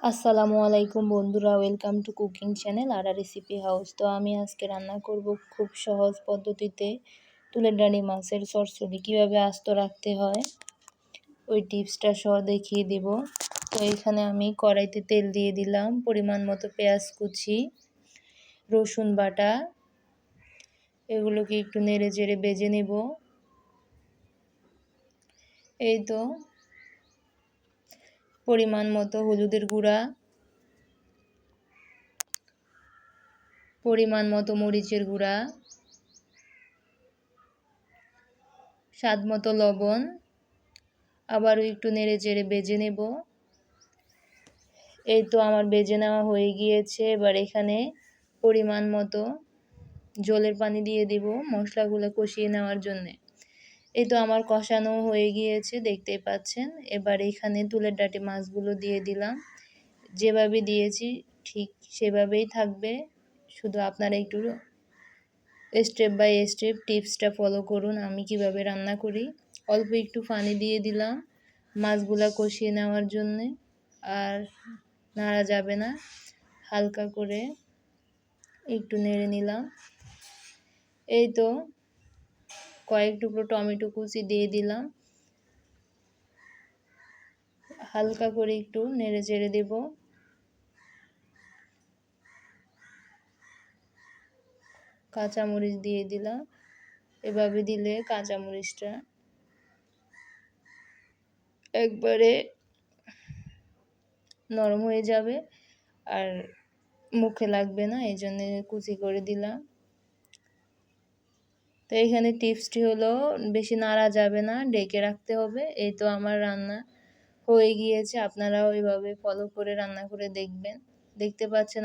আসসালামু আলাইকুম বন্ধুরা, welcome to cooking channel Ara recipe house. তো আমি আজকে রান্না করব খুব সহজ পদ্ধতিতে তুলের ডাঁড়ি মাছের চচ্চড়ি কীভাবে আস্ত রাখতে হয় ওই টিপসটা সহ দেখিয়ে দেব। তো এখানে আমি কড়াইতে তেল দিয়ে দিলাম, পরিমাণ মতো পেঁয়াজ কুচি, রসুন বাটা, এগুলোকে একটু নেড়ে চেড়ে ভেজে নেব। এই তো পরিমাণ মতো হলুদের গুঁড়া, পরিমাণ মতো মরিচের গুঁড়া, স্বাদ মতো লবণ, আবারও একটু নেড়ে চেড়ে ভেজে নেব। এই তো আমার ভেজে নেওয়া হয়ে গিয়েছে। এবার এখানে পরিমাণ মতো জলের পানি দিয়ে দিব মশলাগুলো কষিয়ে নেওয়ার জন্যে। এই তো আমার কষানো হয়ে গিয়েছে, দেখতেই পাচ্ছেন। এবার এখানে তুলের ডাঁটি মাছগুলো দিয়ে দিলাম। যেভাবে দিয়েছি ঠিক সেভাবেই থাকবে, শুধু আপনারা একটু স্টেপ বাই স্টেপ টিপসটা ফলো করুন আমি কিভাবে রান্না করি। অল্প একটু পানি দিয়ে দিলাম মাছগুলা কষিয়ে নেওয়ার জন্যে, আর নাড়া যাবে না, হালকা করে একটু নেড়ে নিলাম। এই তো কয়েক টুকরো টমেটো কুচি দিয়ে দিলাম, হালকা করে একটু নেড়ে চেড়ে দেব। কাঁচামরিচ দিয়ে দিলাম, এভাবে দিলে কাঁচামরিচটা একবারে নরম হয়ে যাবে আর মুখে লাগবে না, এই জন্য কুচি করে দিলাম। তো এখানে টিপসটি হলো বেশি নাড়া যাবে না, ঢেকে রাখতে হবে। এই তো আমার রান্না হয়ে গিয়েছে, আপনারাও এইভাবে ফলো করে রান্না করে দেখবেন। দেখতে পাচ্ছেন